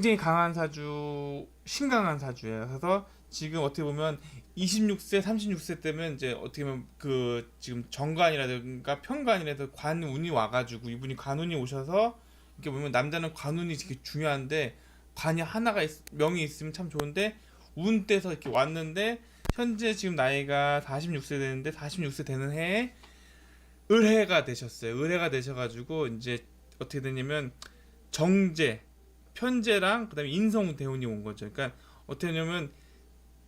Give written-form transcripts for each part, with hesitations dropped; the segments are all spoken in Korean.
굉장히 강한 사주, 신강한 사주예요. 그래서 지금 어떻게 보면 26세, 36세 때면 이제 어떻게 보면 그 지금 정관이라든가 편관이라든가 관운이 와가지고 이분이 관운이 오셔서 이렇게 보면 남자는 관운이 되게 중요한데 관이 하나가 명이 있으면 참 좋은데 운 떼서 이렇게 왔는데 현재 지금 나이가 46세 되는데 46세 되는 해에 을해가 되셨어요. 을해가 되셔가지고 이제 어떻게 되냐면 정제, 편제랑 그다음에 인성 대운이 온 거죠. 그러니까 어떻게 되냐면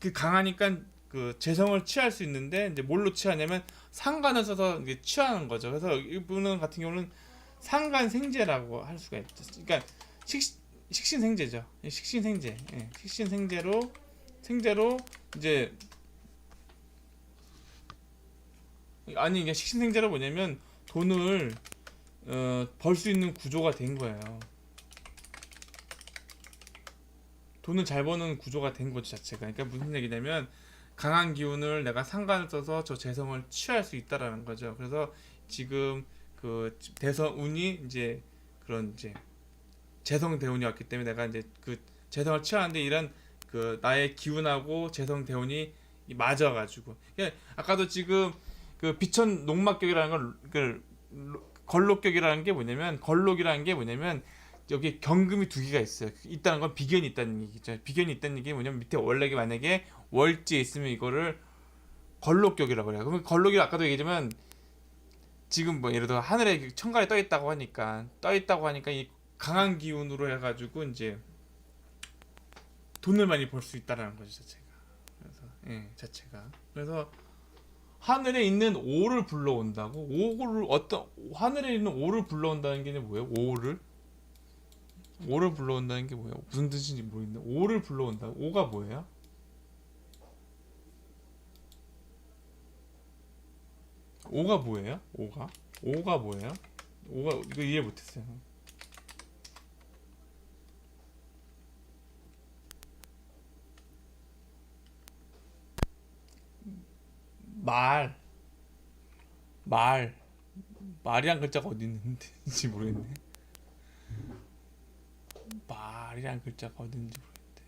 그 강하니까 그 재성을 취할 수 있는데 이제 뭘로 취하냐면 상관을 써서 이게 취하는 거죠. 그래서 이분은 같은 경우는 상관생제라고 할 수가 있죠. 그러니까 식신생제죠. 식신생제, 예, 식신생제로 이제 아니 이게 식신생제로 뭐냐면 돈을 벌 수 있는 구조가 된 거예요. 돈을 잘 버는 구조가 된 것 자체가. 그러니까 무슨 얘기냐면 강한 기운을 내가 상관을 써서 저 재성을 취할 수 있다라는 거죠. 그래서 지금 그 대선 운이 이제 그런 이제 재성 대운이 왔기 때문에 내가 이제 그 재성을 취하는데 이런 그 나의 기운하고 재성 대운이 맞아가지고. 그러니까 아까도 지금 그 비천 농막격이라는 걸 걸록격이라는 게 뭐냐면 걸록이라는 게 뭐냐면 여기 경금이 두 개가 있어요. 있다는 건 비견이 있다는 얘기죠. 비견이 있다는 얘기 뭐냐면 밑에 원래 만약에 월지에 있으면 이거를 걸록격이라고 그래요. 그러면 걸록이 아까도 얘기했지만 지금 뭐 예를 들어 하늘에 천간에 떠 있다고 하니까 이 강한 기운으로 해가지고 이제 돈을 많이 벌 수 있다라는 거죠 자체가. 그래서 자체가. 그래서 하늘에 있는 오를 불러온다고. 오를 어떤 하늘에 있는 오를 불러온다는 게 뭐예요? 오를 불러온다는 게 뭐예요? 무슨 뜻인지 모르겠는데 오를 불러온다. 오가 뭐예요? 오가 뭐예요? 오가 뭐예요? 오가 이거 이해 못했어요. 말, 말, 말이란 글자가 어디 있는지 모르겠네. 말이란 글자가 어디 있는지 모르겠는데.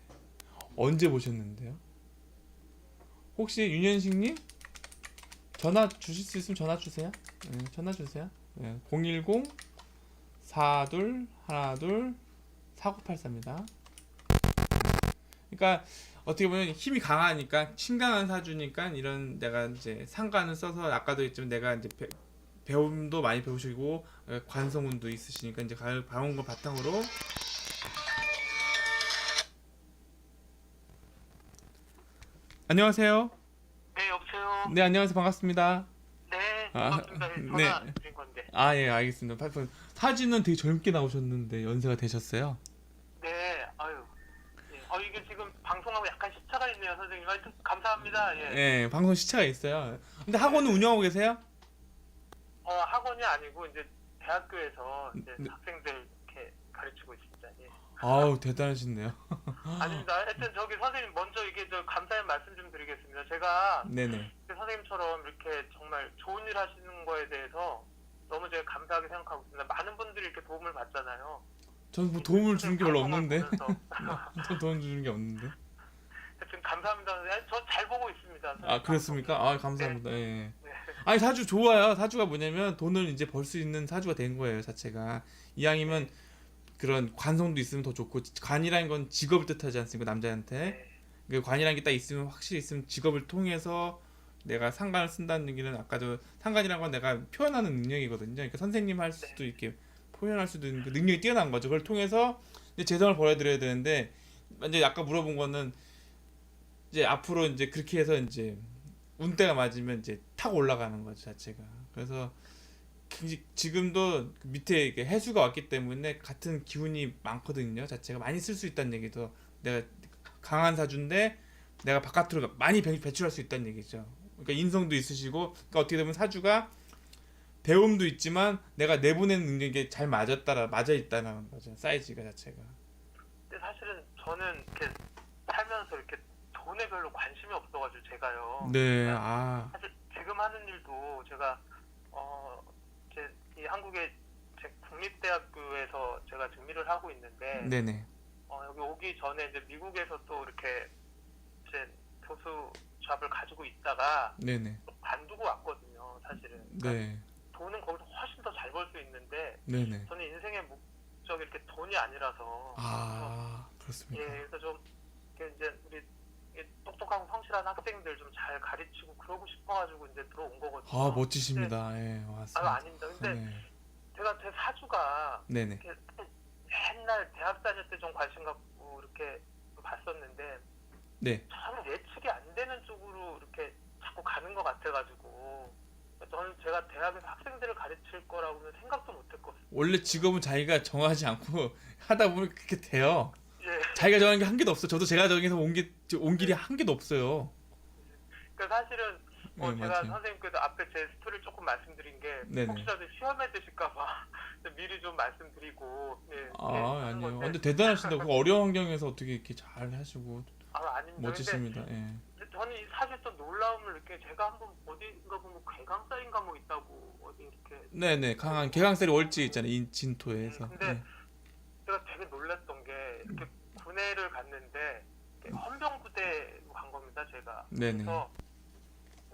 언제 보셨는데요? 혹시 윤현식님 전화 주실 수 있으면 전화 주세요. 전화 주세요. 010 42 12 4984입니다. 그러니까 어떻게 보면 힘이 강하니까 신강한 사주니까 이런 내가 이제 상관을 써서 아까도 했지만 내가 이제 배움도 많이 배우시고 관성운도 있으시니까 이제 배운 걸 바탕으로. 안녕하세요. 네, 여보세요. 네, 안녕하세요. 반갑습니다. 네, 아, 반갑습니다. 전화 드린 건데. 예, 알겠습니다. 사진은 되게 젊게 나오셨는데 연세가 되셨어요? 네, 아유. 예. 이게 지금 방송하고 약간 시차가 있네요, 선생님. 하여튼 감사합니다. 예. 예, 방송 시차가 있어요. 근데 학원은 운영하고 계세요? 학원이 아니고 이제 대학교에서 이제 네. 학생들 이렇게 가르치고 있습니다. 예. 아우, 대단하시네요. 아닙니다. 하여튼 저기 선생님 먼저 이게 저 감사의 말씀 좀 드리겠습니다. 제가 네네. 선생님처럼 이렇게 정말 좋은 일 하시는 거에 대해서 너무 제가 감사하게 생각하고 있습니다. 많은 분들이 이렇게 도움을 받잖아요. 전 뭐 도움을 주는 게 별로 방송을 없는데. 보면서. 전 도움 주는 게 없는데. 하여튼 감사합니다. 저 잘 보고 있습니다. 아, 그렇습니까? 아, 감사합니다. 예. 네. 아니, 사주 좋아요. 사주가 뭐냐면 돈을 이제 벌 수 있는 사주가 된 거예요, 자체가. 이왕이면 그런 관성도 있으면 더 좋고, 관이라는 건 직업을 뜻하지 않습니까, 남자한테. 네. 그 관이라는 게 딱 있으면, 확실히 있으면 직업을 통해서 내가 상관을 쓴다는 얘기는 아까도 상관이라는 건 내가 표현하는 능력이거든요. 그러니까 선생님 할 수도 있게 표현할 수도 있는 그 능력이 뛰어난 거죠. 그걸 통해서 이제 재성을 벌어들여야 되는데, 이제 아까 물어본 거는 이제 앞으로 이제 그렇게 해서 이제 운대가 맞으면 이제 타고 올라가는 거죠, 자체가. 그래서 지금도 그 밑에 이렇게 해수가 왔기 때문에 같은 기운이 많거든요. 자체가 많이 쓸 수 있다는 얘기도, 내가 강한 사주인데 내가 바깥으로 많이 배출할 수 있다는 얘기죠. 그러니까 인성도 있으시고, 그러니까 어떻게 되면 사주가 배움도 있지만 내가 내보내는 능력이 잘 맞아 있다는 거죠. 사이즈가 자체가. 근데 사실은 저는 이렇게 살면서 이렇게 돈에 별로 관심이 없어가지고 제가요. 네, 그러니까 사실 지금 하는 일도 제가 이제 이 한국의 제 국립대학교에서 제가 지금 일을 하고 있는데 네네. 여기 오기 전에 이제 미국에서 또 이렇게 이제 교수 잡을 가지고 있다가 네네. 또 관두고 왔거든요, 사실은. 그러니까 네. 돈은 거기서 훨씬 더 잘 벌 수 있는데 네네. 저는 인생의 목적이 이렇게 돈이 아니라서. 아, 그래서, 그렇습니까? 예, 그래서 좀 이렇게 이제 우리 똑똑하고 성실한 학생들 좀 잘 가르치고 그러고 싶어가지고 이제 들어온 거거든요. 아, 근데 멋지십니다. 예, 맞습니다. 아닙니다. 근데 네. 제가 제 사주가 네네. 이렇게 옛날 대학 다닐 때 좀 관심 갖고 이렇게 봤었는데 네. 참 예측이 안 되는 쪽으로 이렇게 자꾸 가는 것 같아가지고 저는 제가 대학에서 학생들을 가르칠 거라고는 생각도 못했거든요. 원래 직업은 자기가 정하지 않고 하다 보면 그렇게 돼요. 예. 자기가 정한 게 한 개도 없어. 저도 제가 정해서 온 길이 한 개도 없어요. 그러니까 사실은 네, 제가 맞아요. 선생님께도 앞에 제 스토리를 조금 말씀드린 게 네네. 혹시라도 시험에 드실까봐 미리 좀 말씀드리고. 예, 아, 하는 아니에요. 건데. 근데 대단하시다. 그 어려운 환경에서 어떻게 이렇게 잘 하시고 아닙니다. 멋지십니다. 예. 근데 저는 이 사실 또 놀라움을 느껴. 제가 한번 어딘가 보면 괴강살인가 뭐 있다고 어디 이렇게. 네네. 강한 개강살이 월지 있잖아요. 진토에서. 근데 네. 제가 되게 놀랐던 게 이렇게 군대를 갔는데 이렇게 헌병부대로 간 겁니다, 제가. 네네. 그래서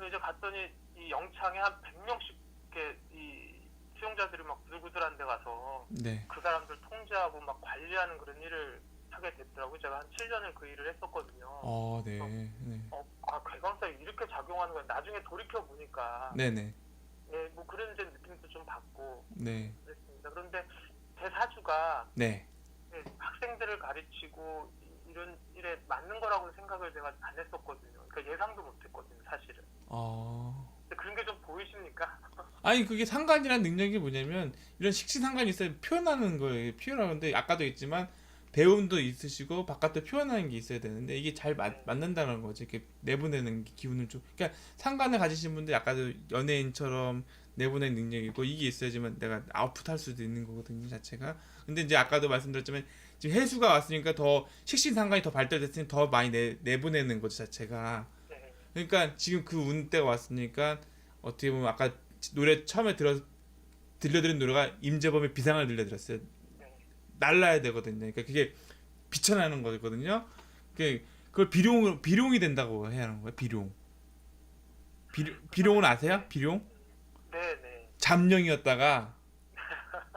이제 갔더니 이 영창에 한 100명씩 이렇게 이 수용자들이 막 부들부들한 데 가서 네. 그 사람들 통제하고 막 관리하는 그런 일을 하게 됐더라고요. 제가 한 7년을 그 일을 했었거든요. 네. 네. 괴강살이 이렇게 작용하는 거예요. 나중에 돌이켜 보니까. 네네. 예, 뭐 그런 이제 느낌도 좀 받고 네. 그랬습니다. 그런데 제 사주가 네. 학생들을 가르치고 이런 일에 맞는 거라고 생각을 제가 안 했었거든요. 그러니까 예상도 못했거든요, 사실은. 근데 그런 게 좀 보이십니까? 아니 그게 상관이란 능력이 뭐냐면 이런 식신상관이 있어야 표현하는 거예요. 표현하는데 아까도 했지만 배움도 있으시고 바깥에 표현하는 게 있어야 되는데 이게 잘 맞는다는 거지. 이렇게 내보내는 기운을 좀. 그러니까 상관을 가지신 분들 아까도 연예인처럼 내보내는 능력이고 이게 있어야지만 내가 아웃풋할 수도 있는 거거든요, 자체가. 근데 이제 아까도 말씀드렸지만 지금 해수가 왔으니까 더 식신상관이 더 발달됐으니 더 많이 내보내는 거죠, 자체가. 네. 그러니까 지금 그 운때가 왔으니까 어떻게 보면 아까 노래 처음에 들려드린 노래가 임재범의 비상을 들려드렸어요. 네. 날라야 되거든요. 그러니까 그게 비천하는 거거든요. 그걸 비룡이 된다고 해야 하는 거예요. 비룡은 아세요? 비룡? 네. 잠룡이었다가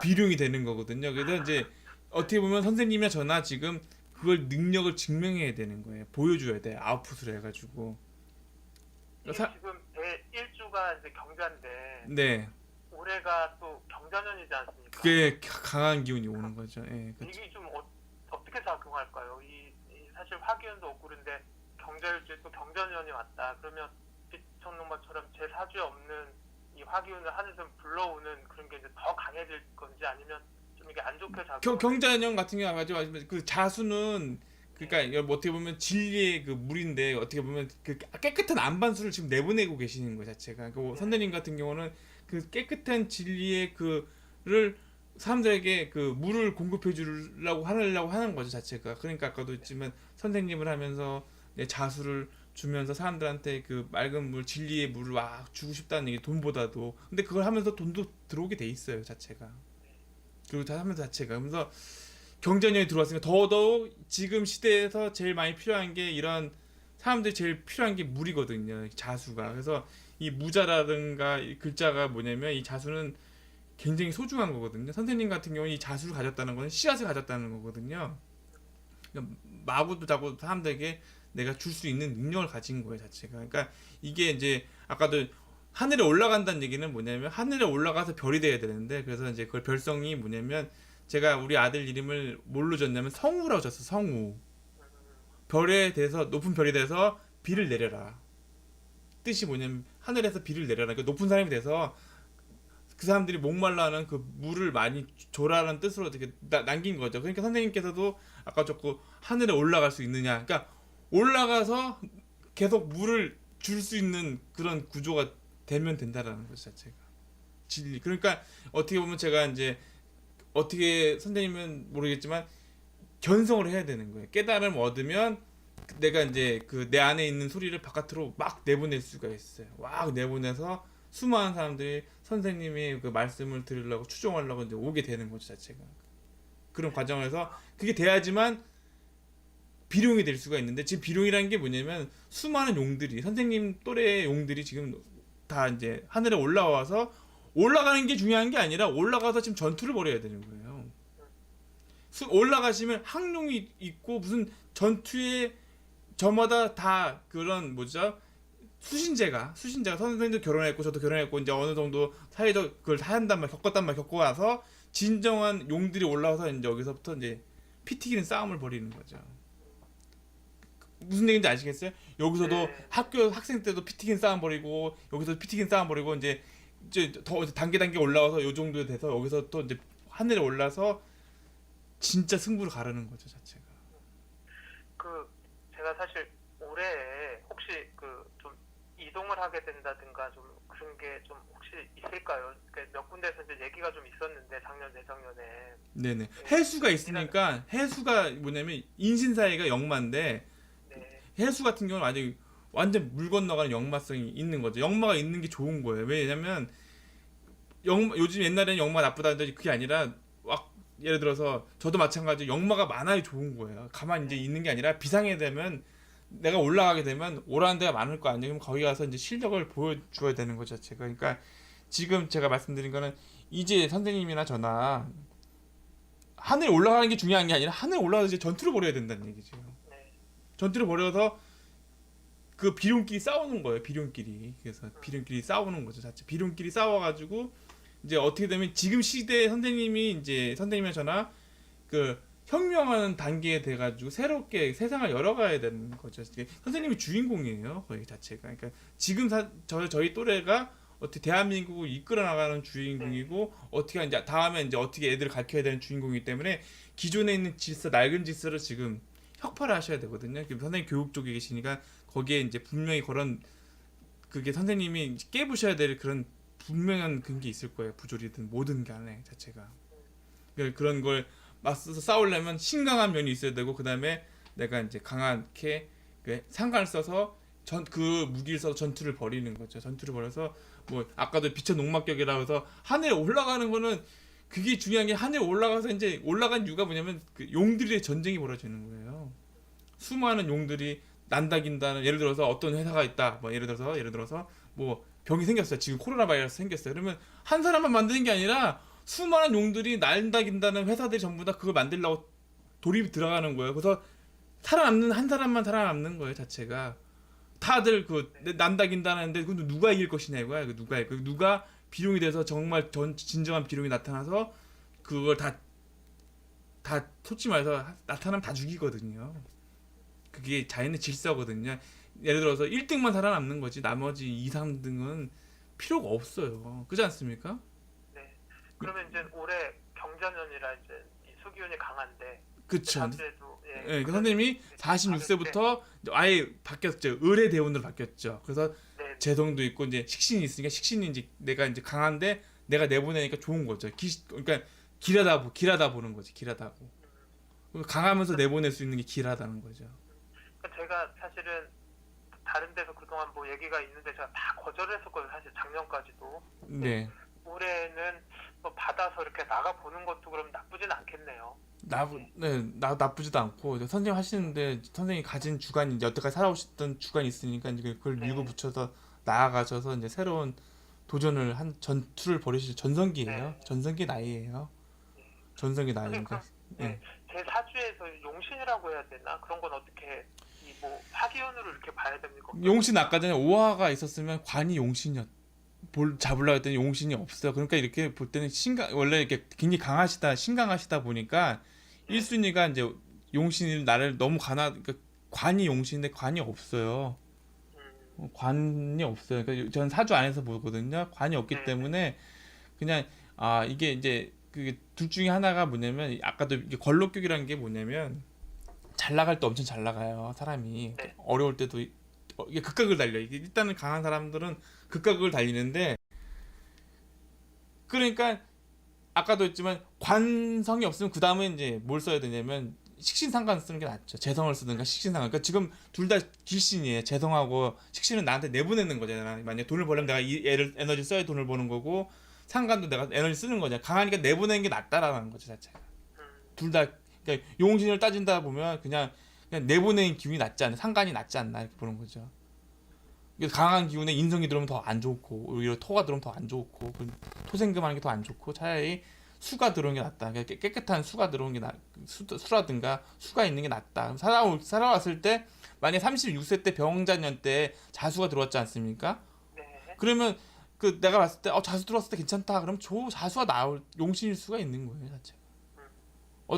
비룡이 되는 거거든요. 그래서 이제 어떻게 보면 선생님이나 저나 지금 그걸 능력을 증명해야 되는 거예요. 보여줘야 돼. 아웃풋을 해가지고. 이게 지금 제 일주가 이제 경자인데 네. 올해가 또 경자년이지 않습니까? 그게 강한 기운이 오는 거죠. 예, 그렇죠. 이게 좀 어떻게 작용할까요? 사실 화기운도 없고 그런데 경자일주에 또 경자년이 왔다. 그러면 비천농마처럼 제 사주에 없는 이 화기운을 하늘에서 불러오는 그런 게 이제 더 강해질 건지 아니면 좀 이게 안 좋게 작용. 경자년 같은 경우 그 자수는 그러니까 뭐 어떻게 보면 진리의 그 물인데 어떻게 보면 그 깨끗한 안반수를 지금 내보내고 계시는 거 자체가. 그 선생님 같은 경우는 그 깨끗한 진리의 그를 사람들에게 그 물을 공급해 주려고 하는 거죠 자체가. 그러니까 아까도 했지만 선생님을 하면서 자수를 주면서 사람들한테 그 맑은 물 진리의 물을 막 주고 싶다는 얘기 돈보다도. 근데 그걸 하면서 돈도 들어오게 돼 있어요 자체가. 그리고 다 하면서 자체가. 그래서 경제년이 들어왔으니까 더더욱 지금 시대에서 제일 많이 필요한 게 이런 사람들이 제일 필요한 게 물이거든요. 자수가. 그래서 이 무자라든가 이 글자가 뭐냐면 이 자수는 굉장히 소중한 거거든요. 선생님 같은 경우는 이 자수를 가졌다는 거는 씨앗을 가졌다는 거거든요. 그러니까 마구도 자고 사람들에게 내가 줄 수 있는 능력을 가진 거예요 자체가. 그러니까 이게 이제 아까도 하늘에 올라간다는 얘기는 뭐냐면 하늘에 올라가서 별이 돼야 되는데 그래서 이제 그걸 별성이 뭐냐면 제가 우리 아들 이름을 뭘로 줬냐면 성우라고 줬어. 성우. 별에 대해서 높은 별이 돼서 비를 내려라. 뜻이 뭐냐면 하늘에서 비를 내려라. 그러니까 높은 사람이 돼서 그 사람들이 목말라하는 그 물을 많이 줘라는 뜻으로 이렇게 남긴 거죠. 그러니까 선생님께서도 아까 자꾸 하늘에 올라갈 수 있느냐. 그러니까 올라가서 계속 물을 줄 수 있는 그런 구조가 되면 된다라는 것 자체가. 진리. 그러니까 어떻게 보면 제가 이제 어떻게 선생님은 모르겠지만 견성을 해야 되는 거예요. 깨달음 얻으면 내가 이제 그 내 안에 있는 소리를 바깥으로 막 내보낼 수가 있어요. 막 내보내서 수많은 사람들이 선생님의 그 말씀을 들으려고 추종하려고 이제 오게 되는 거죠 자체가. 그런 과정에서 그게 돼야지만 비룡이 될 수가 있는데 지금 비룡이라는 게 뭐냐면 수많은 용들이 선생님 또래의 용들이 지금 다 이제 하늘에 올라와서 올라가는 게 중요한 게 아니라 올라가서 지금 전투를 벌여야 되는 거예요. 올라가시면 항룡이 있고 무슨 전투에 저마다 다 그런 뭐죠? 수신제가 선생님도 결혼했고 저도 결혼했고 이제 어느 정도 사회적 그걸 한단 말 겪었단 말 겪고 나서 진정한 용들이 올라와서 이제 여기서부터 이제 피 튀기는 싸움을 벌이는 거죠. 무슨 얘기인지 아시겠어요? 여기서도 네. 학교 학생 때도 피 튀긴 싸움 벌이고 여기서 피 튀긴 싸움 벌이고 이제 더 단계 올라와서 요 정도 돼서 여기서 또 이제 하늘에 올라서 진짜 승부를 가르는 거죠 자체가. 그 제가 사실 올해 혹시 그 좀 이동을 하게 된다든가 좀 그런 게 좀 혹시 있을까요? 그러니까 몇 군데에서 이제 얘기가 좀 있었는데 작년 재작년에. 네네. 해수가 있으니까 해수가 뭐냐면 인신사이가 역마인데 네. 해수 같은 경우는 아직 완전 물 건너가는 역마성이 있는 거죠. 역마가 있는 게 좋은 거예요. 왜냐면 요즘 옛날에는 역마 나쁘다는데 그게 아니라 막 예를 들어서 저도 마찬가지로 역마가 많아야 좋은 거예요. 가만히 이제 있는 게 아니라 비상에 되면 내가 올라가게 되면 오라는 데가 많을 거 아니에요. 그럼 거기 가서 이제 실력을 보여줘야 되는 거 자체가. 그러니까 지금 제가 말씀드린 거는 이제 선생님이나 저나 하늘에 올라가는 게 중요한 게 아니라 하늘에 올라가서 이제 전투를 벌여야 된다는 얘기죠. 네. 전투를 벌여서 그 비룡끼리 싸우는 거예요. 비룡끼리. 그래서 비룡끼리 싸우는 거죠. 자체 비룡끼리 싸워가지고 이제 어떻게 되면 지금 시대에 선생님이 이제 선생님이나 저나 그 혁명하는 단계에 돼가지고 새롭게 세상을 열어가야 되는 거죠. 선생님이 주인공이에요. 거의 자체가. 그러니까 지금 저희 또래가 어떻게 대한민국을 이끌어 나가는 주인공이고 어떻게 이제 다음에 이제 어떻게 애들을 가르쳐야 되는 주인공이기 때문에 기존에 있는 질서 낡은 질서를 지금 혁파를 하셔야 되거든요. 선생님 교육 쪽에 계시니까 거기에 이제 분명히 그런 그게 선생님이 깨부셔야 될 그런 분명한 그런 게 있을 거예요. 부조리든 모든 간에 자체가. 그런 걸 맞서서 싸우려면 신강한 면이 있어야 되고 그 다음에 내가 이제 강하게 상관을 써서 그 무기를 써서 전투를 벌이는 거죠. 전투를 벌여서 뭐 아까도 빛의 농막격이라고 해서 하늘에 올라가는 거는 그게 중요한 게 하늘에 올라가서 이제 올라간 이유가 뭐냐면 그 용들의 전쟁이 벌어지는 거예요. 수많은 용들이 난다긴다는 예를 들어서 어떤 회사가 있다. 뭐 예를 들어서 뭐 병이 생겼어요. 지금 코로나 바이러스 생겼어요. 그러면 한 사람만 만드는 게 아니라 수많은 용들이 난다긴다는 회사들이 전부 다 그걸 만들려고 돌입이 들어가는 거예요. 그래서 살아남는 한 사람만 살아남는 거예요. 자체가 다들 그 난다긴다는데 그 누가 이길 것이냐 이거야. 누가 비룡이 돼서 정말 진정한 비룡이 나타나서 그걸 다 솔직히 말해서 나타나면 다 죽이거든요. 그게 자연의 질서거든요. 예를 들어서 1등만 살아남는 거지 나머지 2, 3등은 필요가 없어요. 그렇지 않습니까? 네. 그러면 이제 올해 경자년이라 이제 이 수기운이 강한데 그쵸. 다수에도 예, 그 선생님이 46세부터 아예 바뀌었죠. 의례 대운으로 바뀌었죠. 그래서 네. 재성도 있고 이제 식신이 있으니까 식신이 이제 내가 이제 강한데 내가 내보내니까 좋은 거죠. 그러니까 길하다 보는 거지. 길하다고. 강하면서 내보낼 수 있는 게 길하다는 거죠. 그러니까 제가 사실은 다른 데서 그동안 뭐 얘기가 있는데 제가 다 거절을 했었거든요. 사실 작년까지도. 네. 올해는 뭐 받아서 이렇게 나가 보는 것도 그럼 나쁘진 않겠네요. 나쁘지도 않고 선생님 하시는데 선생님이 가진 주관이 이제 여태까지 살아오셨던 주관이 있으니까 이제 그걸 네. 밀고 붙여서 나아가셔서 이제 새로운 도전을 한 전투를 벌이실 전성기예요. 네. 전성기 나이예요. 전성기 나이니까. 네. 제 사주에서 용신이라고 해야 되나? 그런 건 어떻게 이 뭐 화기운으로 이렇게 봐야 됩니까? 용신 아까 전에 오화가 있었으면 관이 용신이었. 잡으려고 했더니 용신이 없어요. 그러니까 이렇게 볼 때는 원래 이렇게 굉장히 신강하시다 보니까 1순위가 이제 용신이 나를 너무 그러니까 관이 용신인데 관이 없어요. 관이 없어요. 그러니까 전 사주 안에서 보거든요. 관이 없기 네. 때문에 그냥 이게 이제 그게 둘 중에 하나가 뭐냐면 아까도 이게 걸록격이라는 게 뭐냐면 잘 나갈 때 엄청 잘 나가요. 사람이 네. 어려울 때도 이게 극각을 달려. 이게 일단은 강한 사람들은 극각을 달리는데 그러니까 아까도 했지만 관성이 없으면 그 다음에 이제 뭘 써야 되냐면 식신상관 쓰는 게 낫죠. 재성을 쓰든가 식신상관. 그러니까 지금 둘 다 길신이에요. 재성하고 식신은 나한테 내보내는 거잖아. 만약 돈을 벌려면 내가 이 에너지 써야 돈을 버는 거고 상관도 내가 에너지 쓰는 거잖아. 강하니까 내보내는 게 낫다라는 거죠 자체가. 둘 다 그러니까 용신을 따진다 보면 그냥 그냥 내보내는 기운이 낫지 않나, 상관이 낫지 않나 이렇게 보는 거죠. 강한 기운에 인성이 들어오면 더 안 좋고 오히려 토가 들어오면 더 안 좋고 토생금하는 게 더 안 좋고 차라리 수가 들어오는 게 낫다. 그러니까 깨끗한 수가 들어오는 게 수라든가 수가 있는 게 낫다. 살아왔을 때 만약에 36세 때 병자년 때 자수가 들어왔지 않습니까? 네. 그러면 그 내가 봤을 때 자수 들어왔을 때 괜찮다. 그럼 자수가 나올 용신일 수가 있는 거예요, 자체.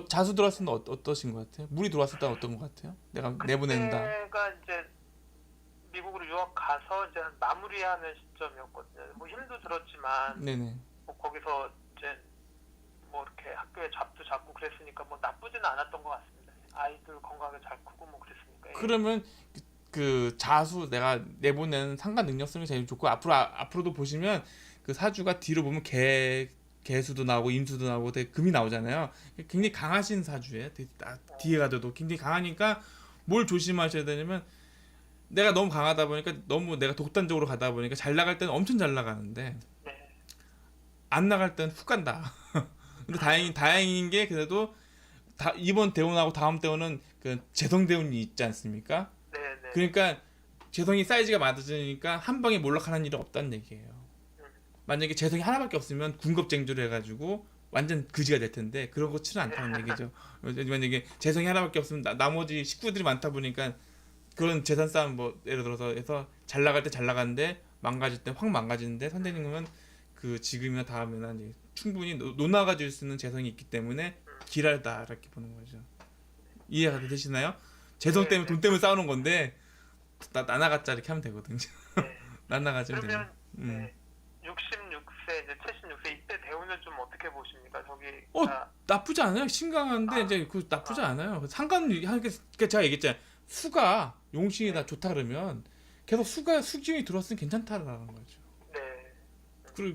자수 들어왔을 때 어떠신 것 같아요? 물이 들어왔을 때 어떤 것 같아요? 내가 내보낸다. 그때가 이제 미국으로 유학 가서 이제 마무리하는 시점이었거든요. 뭐 힘도 들었지만 네네. 뭐 거기서 이제 뭐 이렇게 학교에 잡도 잡고 그랬으니까 뭐 나쁘지는 않았던 것 같습니다. 아이들 건강하게 잘 크고 뭐 그랬으니까. 예. 그러면 그 자수 내가 내보내는 상관 능력성이 제일 좋고 앞으로도 보시면 그 사주가 뒤로 보면 개수도 나오고 임수도 나오고 되게 금이 나오잖아요. 굉장히 강하신 사주예요. 뒤에 가도 굉장히 강하니까 뭘 조심하셔야 되냐면 내가 너무 강하다 보니까 너무 내가 독단적으로 가다 보니까 잘 나갈 때는 엄청 잘 나가는데 네. 안 나갈 때는 훅 간다. 근데 다행인 게 그래도 이번 대운하고 다음 대운은 그 재성 대운이 있지 않습니까? 네네. 그러니까 재성이 사이즈가 맞아지니까 한 방에 몰락하는 일은 없다는 얘기예요. 만약에 재성이 하나밖에 없으면 군겁쟁주를 해가지고 완전 그지가 될 텐데 그렇지는 않다는 얘기죠. 만약에 재성이 하나밖에 없으면 나머지 식구들이 많다 보니까 그런 재산 싸움 뭐 예를 들어서 해서 잘 나갈 때 잘 나가는데 망가질 때 확 망가지는데 선생님은 그 지금이나 다음에나 이제 충분히 놓아가질 수 있는 재성이 있기 때문에 길하다 이렇게 보는 거죠. 이해가 되시나요? 재성 때문에 돈 때문에 싸우는 건데 나나가짜 이렇게 하면 되거든요. 네. 나나가지면 되는. 그러면 네. 66세 이제 76세 이때 대운을 좀 어떻게 보십니까? 저기 나쁘지 않아요. 신강한데 이제 그 나쁘지 않아요. 그러니까 제가 얘기했잖아요. 수가 용신이 다 좋다 그러면 계속 수기운이 들어왔으면 괜찮다라는 거죠. 네.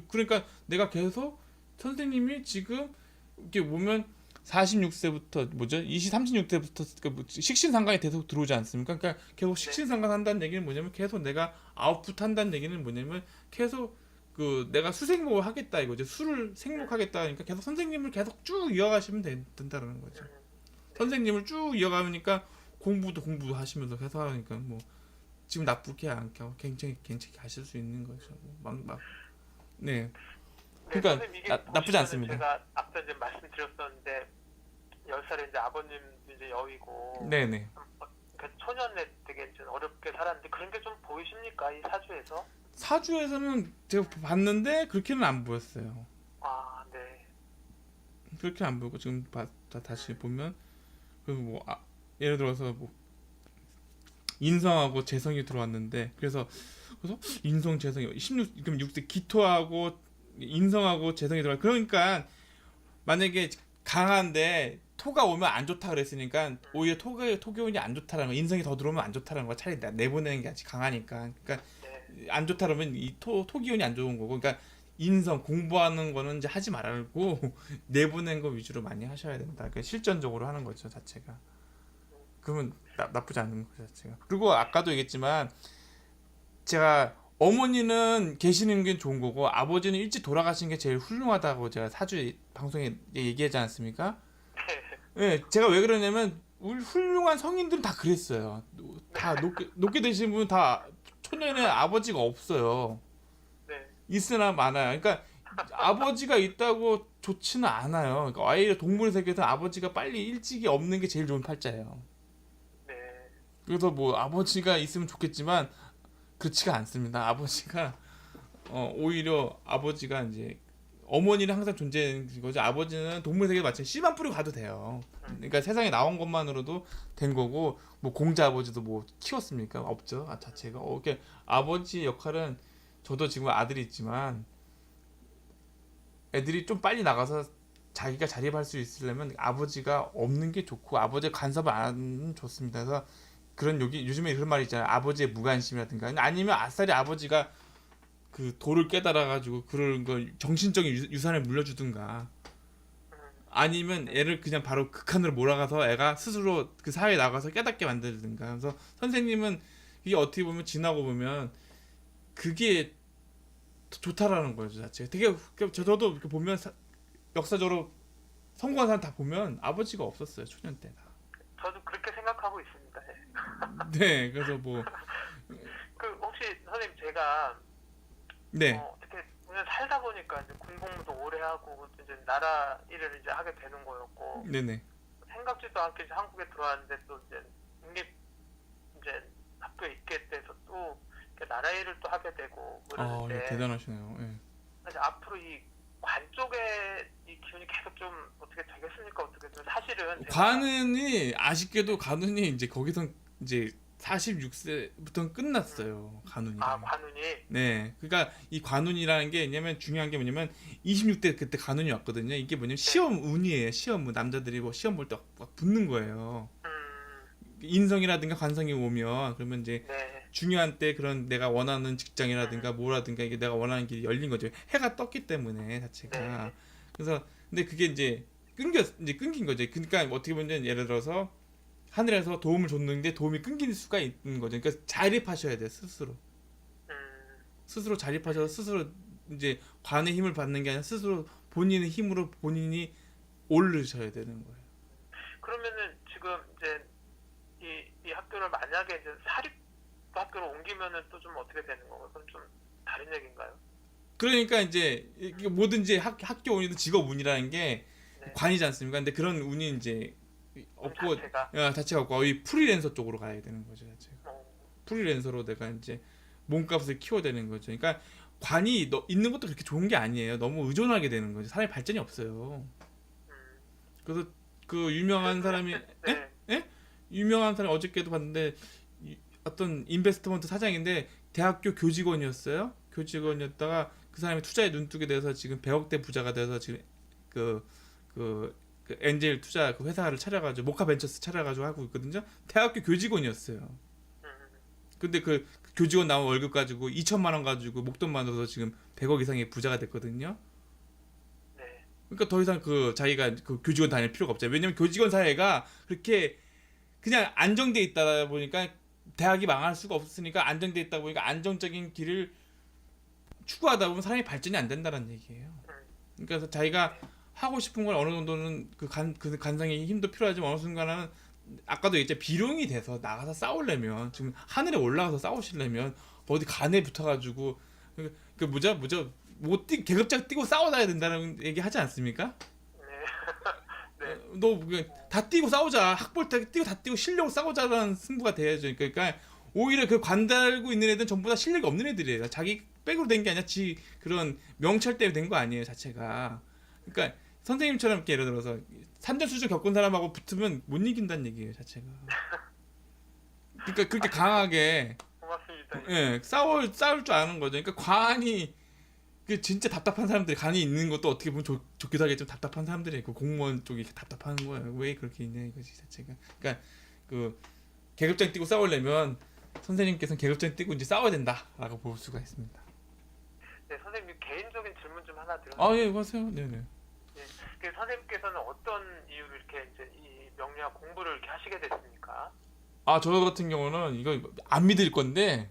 그러니까 내가 계속 선생님이 지금 이렇게 보면 46세부터 뭐죠? 36세부터 식신상간이 계속 들어오지 않습니까? 그러니까 계속 식신상간 한다는 얘기는 뭐냐면 계속 내가 아웃풋 한다는 얘기는 뭐냐면 계속 그 내가 수생목을 하겠다 이거죠. 수를 생목하겠다 그러니까 계속 선생님을 계속 쭉 이어가시면 된다는 거죠. 선생님을 쭉 이어가니까 공부도 공부하시면서 계속 하니까 뭐 지금 나쁘게 않게 하고 굉장히 하실 수 있는 거죠. 네. 그러니까 나쁘지 않습니다. 제가 앞서 이제 말씀드렸었는데 10살에 이제 아버님 이제 여의고 네네. 그 초년에 되게 좀 어렵게 살았는데 그런 게 좀 보이십니까? 이 사주에서? 사주에서는 제가 봤는데 그렇게는 안 보였어요. 아, 네. 그렇게 안 보이고 지금 다시 보면 그리고 뭐 예를 들어서 뭐 인성하고 재성이 들어왔는데 그래서 인성 재성이 16 그럼 6대 기토하고 인성하고 재성이 들어와 그러니까 만약에 강한데 토가 오면 안 좋다 그랬으니까 오히려 토기운이 안 좋다라는 거 인성이 더 들어오면 안 좋다라는 거 차라리 내보내는 게 아직 강하니까 그러니까 안 좋다 그러면 이 토기운이 안 좋은 거고 그러니까 인성 공부하는 거는 이제 하지 말고 내보낸 거 위주로 많이 하셔야 된다. 그러니까 실전적으로 하는 거죠 자체가. 그러면 나쁘지 않은 거 자체가. 그리고 아까도 얘기했지만 제가 어머니는 계시는 게 좋은 거고 아버지는 일찍 돌아가신 게 제일 훌륭하다고 제가 사주 방송에 얘기하지 않았습니까? 네, 제가 왜 그러냐면 우리 훌륭한 성인들은 다 그랬어요. 다 높게 되신 분은 다 초년에 아버지가 없어요. 네. 있으나 많아요. 그러니까 아버지가 있다고 좋지는 않아요. 그러니까 오히려 동물 세계에서는 아버지가 빨리 일찍이 없는 게 제일 좋은 팔자예요. 네. 그래서 뭐 아버지가 있으면 좋겠지만 그렇지가 않습니다. 아버지가 오히려 아버지가 이제 어머니는 항상 존재하는 거죠. 아버지는 동물 세계에 마치 씨만 뿌리고 가도 돼요. 그러니까 세상에 나온 것만으로도 된 거고 뭐 공자 아버지도 뭐 키웠습니까? 없죠. 자체가. 이렇게 아버지 역할은 저도 지금 아들이 있지만 애들이 좀 빨리 나가서 자기가 자립할 수 있으려면 아버지가 없는 게 좋고 아버지의 간섭을 안 하면 좋습니다. 그래서 그런 요즘에 그런 말이 있잖아요. 아버지의 무관심이라든가 아니면 아싸리 아버지가 그 도를 깨달아가지고 그런 걸 정신적인 유산을 물려주든가 아니면 애를 그냥 바로 극한으로 몰아가서 애가 스스로 그 사회에 나가서 깨닫게 만들든가. 그래서 선생님은 이게 어떻게 보면 지나고 보면 그게 좋다라는 거죠 자체가. 되게 저도 이렇게 보면 역사적으로 성공한 사람 다 보면 아버지가 없었어요 초년 때 다. 저도 그렇게 생각하고 있습니다. 네, 그래서 뭐 그 혹시 선생님 제가 네, 어떻게 그냥 살다 보니까 이제 군복무도 오래 하고 이제 나라 일을 이제 하게 되는 거였고 네네. 생각지도 않게 이제 한국에 들어왔는데 또 이제 국립 이제 학교에 있게 돼서 또 이렇게 나라 일을 또 하게 되고 아, 예, 그러는데 대단하시네요. 예. 사실 앞으로 이 관 쪽에 이 기운이 계속 좀 어떻게 되겠습니까? 어떻게 좀 사실은 제가 관은이 아쉽게도 관운이 이제 거기서 이제 46세부터는 끝났어요. 아 관운이랑. 관운이 네, 그러니까 이 관운이라는 게 왜냐면 중요한 게 뭐냐면 26대 그때 관운이 왔거든요. 이게 뭐냐면 네. 시험 운이에요. 시험 운 남자들이 뭐 시험 볼 때 막 붙는 거예요. 음, 인성이라든가 관성이 오면 그러면 이제 네. 중요한 때 그런 내가 원하는 직장이라든가 뭐라든가 이게 내가 원하는 길이 열린 거죠. 해가 떴기 때문에 자체가. 네. 그래서 근데 그게 이제 끊긴 거죠. 그러니까 어떻게 보면 예를 들어서 하늘에서 도움을 줬는데 도움이 끊길 수가 있는 거죠. 그러니까 자립하셔야 돼요, 스스로. 음, 스스로 자립하셔서 스스로 이제 관의 힘을 받는 게 아니라 스스로 본인의 힘으로 본인이 오르셔야 되는 거예요. 그러면은 지금 이제 이 학교를 만약에 이제 사립 학교로 옮기면은 또 좀 어떻게 되는 건가요? 그건 좀 다른 얘기인가요? 그러니까 이제 이게 뭐든지 학교 운이든 직업 운이라는 게 네. 관이지 않습니까? 근데 그런 운이 이제 없고 자체가 자체가 없고 거의 프리랜서 쪽으로 가야 되는 거죠, 자체가. 어, 프리랜서로 내가 이제 몸값을 키워야 되는 거죠. 그러니까 관이 있는 것도 그렇게 좋은 게 아니에요. 너무 의존하게 되는 거죠. 사람이 발전이 없어요. 음, 그래서 그 유명한 사람이 네. 예? 유명한 사람 어저께도 봤는데 어떤 인베스트먼트 사장인데 대학교 교직원이었어요. 교직원이었다가 그 사람이 투자에 눈뜨게 돼서 지금 100억대 부자가 돼서 지금 그, 그 엔젤 투자 그 회사를 차려가지고 모카벤처스 차려가지고 하고 있거든요. 대학교 교직원이었어요. 음, 근데 그 교직원 나온 월급 가지고 2천만 원 가지고 목돈 만들어서 지금 100억 이상의 부자가 됐거든요. 네. 그러니까 더 이상 그 자기가 그 교직원 다닐 필요가 없잖아요. 왜냐면 교직원 사회가 그렇게 그냥 안정돼 있다 보니까 대학이 망할 수가 없으니까 안정돼 있다 보니까 안정적인 길을 추구하다 보면 사람이 발전이 안 된다는 얘기예요. 그러니까 자기가 하고 싶은 걸 어느 정도는 그 간상의 힘도 필요하지만 어느 순간은 아까도 얘기했죠. 비룡이 돼서 나가서 싸우려면 지금 하늘에 올라가서 싸우시려면 어디 간에 붙어가지고 그 뭐죠 계급장 뛰고 싸워야 된다는 얘기 하지 않습니까? 네. 네. 너다 뛰고 싸우자 학벌 다 뛰고 실력으로 싸우자라는 승부가 돼야죠. 그러니까 오히려 그 관달고 있는 애들은 전부 다 실력이 없는 애들이에요. 자기 백으로 된 게 아니라 지 그런 명철 때문에 된 거 아니에요 자체가. 그러니까 선생님처럼 이렇게 예를 들어서 산전수전 겪은 사람하고 붙으면 못 이긴다는 얘기예요 자체가. 그러니까 그렇게 강하게 고맙습니다. 예, 싸울 줄 아는 거죠. 그러니까 관이 그 진짜 답답한 사람들이 간이 있는 것도 어떻게 보면 좋기도 하겠지만 답답한 사람들이 그 공무원 쪽이 답답한 거예요. 왜 그렇게 있냐 이거지 자체가. 그러니까 그 계급장 뛰고 싸우려면 선생님께서는 계급장 뛰고 이제 싸워야 된다라고 볼 수가 있습니다. 네, 선생님 개인적인 질문 좀 하나 드려도 아, 예, 맞아요. 네네. 그 선생님께서는 어떤 이유로 이렇게 이제 이 명리학 공부를 이렇게 하시게 됐습니까? 아, 저 같은 경우는 이거 안 믿을 건데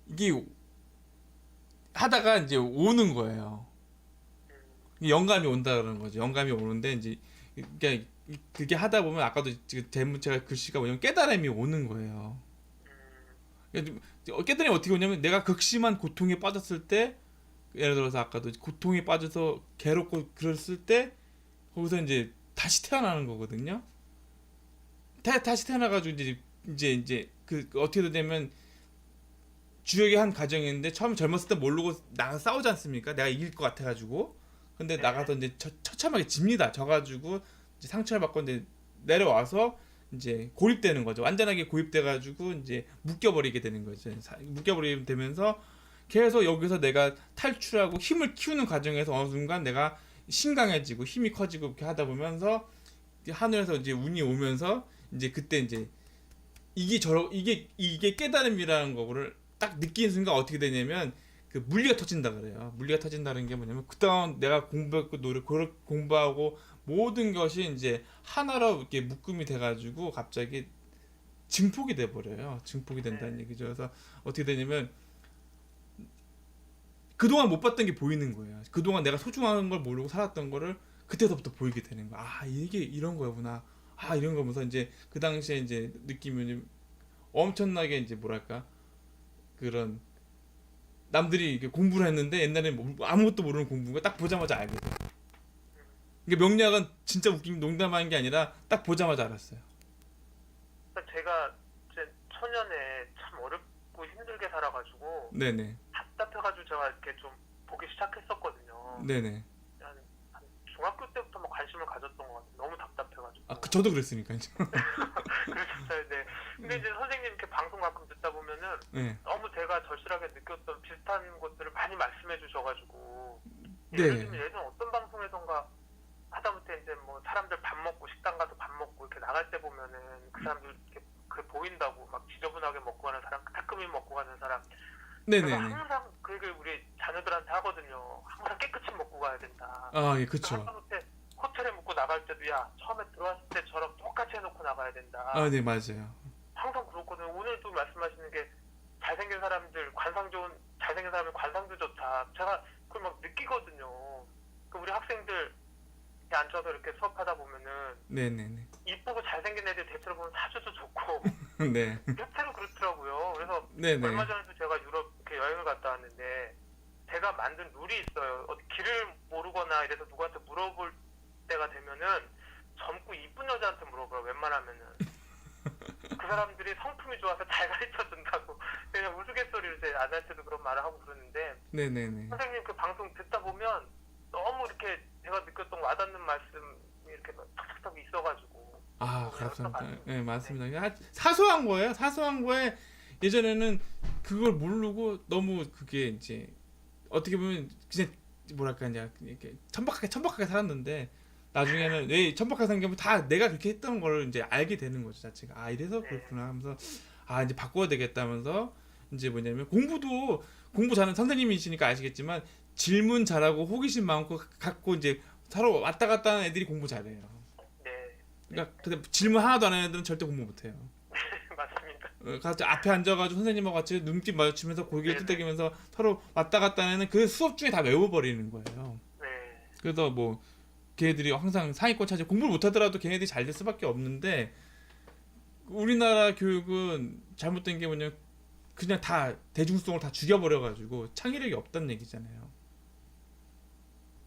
이게 하다가 이제 오는 거예요. 영감이 온다 그러는 거죠. 영감이 오는데 이제 그게 하다 보면 아까도 지금 제가 글씨가 뭐냐면 깨달음이 오는 거예요. 음, 깨달음이 어떻게 오냐면 내가 극심한 고통에 빠졌을 때 예를 들어서 아까도 고통에 빠져서 괴롭고 그랬을 때 거기서 이제 다시 태어나는 거거든요. 다시 태어나가지고 이제 그 어떻게 되냐면 주역의 한 가정인데 처음에 젊었을 때 모르고 나가 싸우지 않습니까? 내가 이길 것 같아가지고 근데 나가서 이제 처참하게 집니다. 져가지고 이제 상처를 받고 이제 내려와서 이제 고립되는 거죠. 완전하게 고립돼가지고 이제 묶여버리게 되는 거죠. 묶여버리게 되면서 계속 여기서 내가 탈출하고 힘을 키우는 과정에서 어느 순간 내가 신강해지고 힘이 커지고 이렇게 하다 보면서 하늘에서 이제 운이 오면서 이제 그때 이제 이게 깨달음이라는 거를 딱 느끼는 순간 어떻게 되냐면 그 물리가 터진다 그래요. 물리가 터진다는 게 뭐냐면 그동안 내가 공부했고 공부하고 모든 것이 이제 하나로 이렇게 묶음이 돼가지고 갑자기 증폭이 돼 버려요. 증폭이 된다는 얘기죠. 그래서 어떻게 되냐면 그동안 못 봤던 게 보이는 거예요. 그동안 내가 소중한 걸 모르고 살았던 거를 그때서부터 보이게 되는 거야. 아, 이게 이런 거구나. 아 이런 거 보면서 이제 그 당시에 이제 느낌이 엄청나게 이제 뭐랄까 그런 남들이 이렇게 공부를 했는데 옛날에 뭐 아무것도 모르는 공부가 딱 보자마자 알게 돼. 이게 명리학은 진짜 웃긴 농담하는 게 아니라 딱 보자마자 알았어요. 그러니까 제가 이제 초년에 참 어렵고 힘들게 살아가지고 네네. 답답해가지고 제가 이렇게 좀 보기 시작했었거든요. 네네. 한 중학교 때부터 막 관심을 가졌던 것 같아요. 너무 답답해가지고. 아, 저도 그랬으니까. 그랬었어요. 네. 근데 이제 선생님 이렇게 방송 가끔 듣다 보면은 네. 너무 제가 절실하게 느꼈던 비슷한 것들을 많이 말씀해 주셔가지고 네. 예를 들면 예전에 어떤 방송에선가 하다못해 이제 뭐 사람들 밥 먹고 식당 가서 밥 먹고 이렇게 나갈 때 보면은 그 사람들 이렇게 그 보인다고 막 지저분하게 먹고 가는 사람, 따끔히 먹고 가는 사람. 제가 네네네. 항상 그 얘기를 우리 자녀들한테 하거든요. 항상 깨끗이 먹고 가야 된다. 아, 예, 그쵸. 하다못해 호텔에 묵고 나갈 때도 야 처음에 들어왔을 때처럼 똑같이 해놓고 나가야 된다. 아, 네, 맞아요. 항상 그렇거든요. 오늘도 말씀하시는 게 잘생긴 사람들 관상 좋은 잘생긴 사람이 관상도 좋다. 제가 그걸 막 느끼거든요. 그 우리 학생들 앉아서 이렇게 수업하다 보면은 네네네. 이쁘고 잘생긴 애들 대체로 보면 사주도 좋고 네. 대체로 그렇더라고요. 그래서 네네. 얼마 전에도 제가 유럽 이렇게 여행을 갔다 왔는데 제가 만든 룰이 있어요. 어디 길을 모르거나 이래서 누구한테 물어볼 때가 되면은 젊고 이쁜 여자한테 물어보라. 웬만하면은 그 사람들이 성품이 좋아서 잘 가르쳐 준다고 그냥 우스갯소리로 제 아들한테도 그런 말을 하고 그러는데 네네네. 선생님 그 방송 듣다 보면 너무 이렇게 제가 느꼈던 와닿는 말씀이 이렇게 탁탁탁 있어가지고 아, 너무 그렇습니다. 좋았던 것 네, 같아요. 맞습니다. 사소한 거예요. 사소한 거에 예전에는 그걸 모르고 너무 그게 이제 어떻게 보면 그냥 뭐랄까 그냥 이렇게 천박하게 살았는데 나중에는 왜 천박하게 산 게 다 내가 그렇게 했던 걸 이제 알게 되는 거죠 자체가. 아 이래서 네. 그렇구나 하면서 아 이제 바꿔야 되겠다면서 이제 뭐냐면 공부 잘하는 선생님이시니까 아시겠지만 질문 잘하고 호기심 많고 갖고 이제 서로 왔다 갔다 하는 애들이 공부 잘해요. 네. 그러니까 근데 질문 하나도 안 하는 애들은 절대 공부 못해요. 맞습니다. 같이 앞에 앉아가지고 선생님하고 같이 눈빛 마주치면서 고개를 네네. 끄덕이면서 서로 왔다 갔다 하는 그 수업 중에 다 외워버리는 거예요. 네. 그래서 뭐 걔네들이 항상 상위권 차지 공부를 못하더라도 걔네들이 잘 될 수밖에 없는데 우리나라 교육은 잘못된 게 뭐냐면 그냥 다 대중성을 다 죽여버려가지고 창의력이 없다는 얘기잖아요.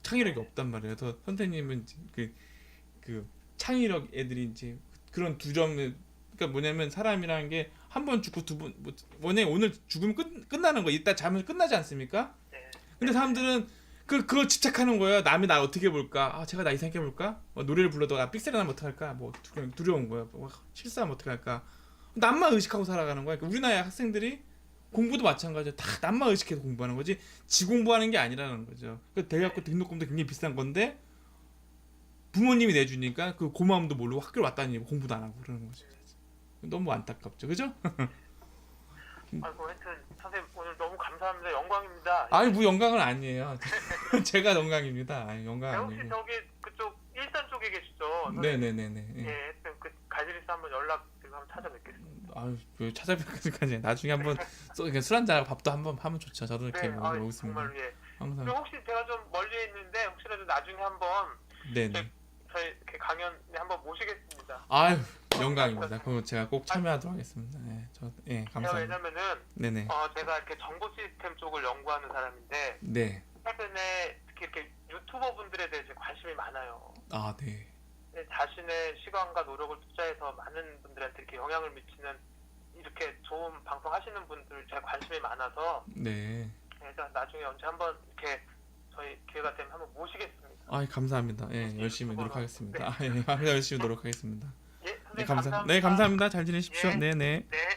창의력이 없단 말이에요. 그래서 선생님은 이제 그 창의력 애들이 이제 그런 두 점을 그러니까 뭐냐면 사람이라는 게 한 번 죽고 두 번 뭐 원래 오늘 죽으면 끝나는 거 이따 자면 끝나지 않습니까? 네. 근데 사람들은 그거 집착하는 거예요. 남이 나 어떻게 볼까? 아 제가 나 이상하게 볼까? 노래를 불러도 나 삑사리 나면 어떡할까? 뭐 두려운 거야. 뭐, 실수하면 어떡할까? 남만 의식하고 살아가는 거야. 그러니까 우리나라 학생들이 공부도 마찬가지야. 다 남만 의식해서 공부하는 거지 지 공부하는 게 아니라는 거죠. 그 대학교 등록금도 굉장히 비싼 건데 부모님이 내주니까 그 고마움도 모르고 학교를 왔다니 공부도 안 하고 그러는 거죠. 너무 안타깝죠, 그죠? 아이고 하여튼 선생님 오늘 너무 감사합니다. 영광입니다. 아니 뭐 영광은 아니에요. 제가 영광입니다. 아니, 영광 네, 혹시 아니고. 저기 그쪽 일산 쪽에 계시죠? 네네네네. 예, 하여튼 그 가지리스 한번 연락 드리고 한번 찾아뵙겠습니다. 아유 그 찾아뵙기까지 나중에 한번 술 한잔 밥도 한번 하면 좋죠. 저도 이렇게 네, 아유, 먹겠습니다. 정말로 예. 항상. 그리고 혹시 제가 좀 멀리 있는데 혹시라도 나중에 한번 네네. 저희 이렇게 강연에 한번 모시겠습니다. 아유 영광입니다. 그럼 제가 꼭 참여하도록 하겠습니다. 예, 제가 감사합니다. 왜냐면은 네네. 제가 이렇게 정보 시스템 쪽을 연구하는 사람인데 네. 최근에 특히 이렇게 유튜버 분들에 대해 관심이 많아요. 아 네. 자신의 시간과 노력을 투자해서 많은 분들한테 이렇게 영향을 미치는 이렇게 좋은 방송 하시는 분들 제 관심이 많아서 네. 그래서 나중에 언제 한번 이렇게 저희 기회가 되면 한번 모시겠습니다. 아 감사합니다. 예, 열심히 노력하겠습니다. 아, 예, 항상 열심히 노력하겠습니다. 예, 네, 선생님 감사합니다. 네, 감사합니다. 잘 지내십시오. 예. 네, 네. 네.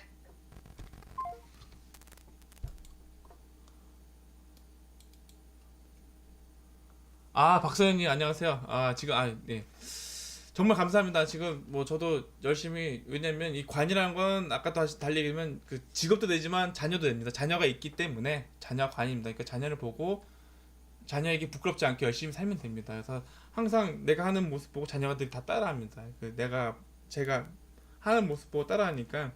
아, 박서연님 안녕하세요. 아, 지금 네. 정말 감사합니다. 지금 뭐 저도 열심히 왜냐면 이 관이라는 건 아까 도 달리 얘기하면 그 직업도 되지만 자녀도 됩니다. 자녀가 있기 때문에 자녀가 관입니다. 그러니까 자녀를 보고 자녀에게 부끄럽지 않게 열심히 살면 됩니다. 그래서 항상 내가 하는 모습 보고 자녀들이 다 따라합니다. 제가 하는 모습 보고 따라하니까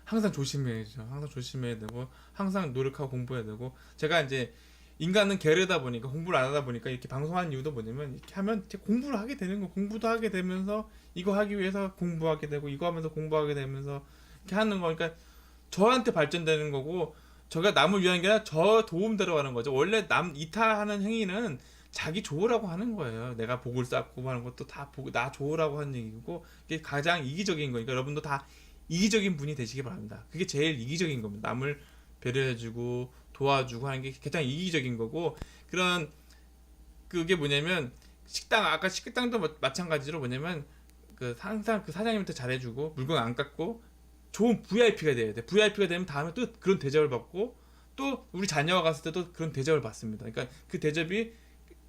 항상 조심해야죠. 항상 조심해야 되고 항상 노력하고 공부해야 되고 제가 이제 인간은 게으르다 보니까 공부를 안 하다 보니까 이렇게 방송하는 이유도 뭐냐면 이렇게 하면 이제 공부를 하게 되는 거. 공부도 하게 되면서 이거 하기 위해서 공부하게 되고 이거 하면서 공부하게 되면서 이렇게 하는 거니까 저한테 발전되는 거고 저가 남을 위한 게 아니라 저 도움되러 하는 거죠. 원래 남 이타하는 행위는 자기 좋으라고 하는 거예요. 내가 복을 쌓고 하는 것도 다 나 좋으라고 하는 얘기고 이게 가장 이기적인 거니까 여러분도 다 이기적인 분이 되시기 바랍니다. 그게 제일 이기적인 겁니다. 남을 배려해주고 도와주고 하는 게 가장 이기적인 거고 그런 그게 뭐냐면 식당 아까 식당도 마찬가지로 뭐냐면 그 항상 그 사장님한테 잘해주고 물건 안 깎고 좋은 VIP가 돼야 돼. VIP가 되면 다음에 또 그런 대접을 받고 또 우리 자녀가 갔을 때도 그런 대접을 받습니다. 그러니까 그 대접이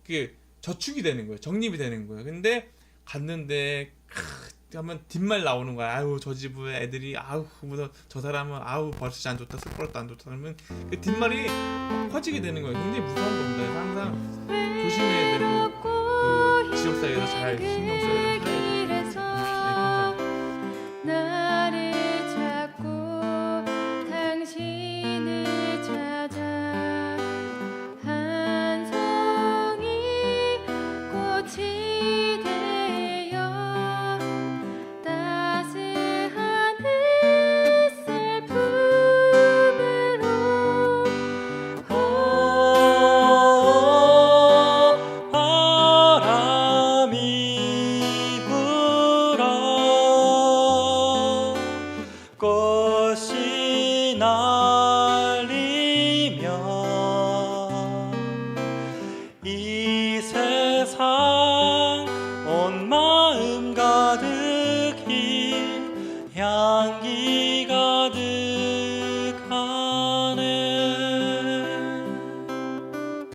그 저축이 되는 거예요. 적립이 되는 거예요. 근데 갔는데 하면 뒷말 나오는 거야. 아유 저 집에 애들이 아우 저 사람은 아우 버릇이 안 좋다 습버릇도 안 좋다 그러면 그 뒷말이 막 퍼지게 되는 거예요. 굉장히 무서운 겁니다. 그래서 항상 조심해야 되고 그 지역 사회에서 잘 신경 써야 되고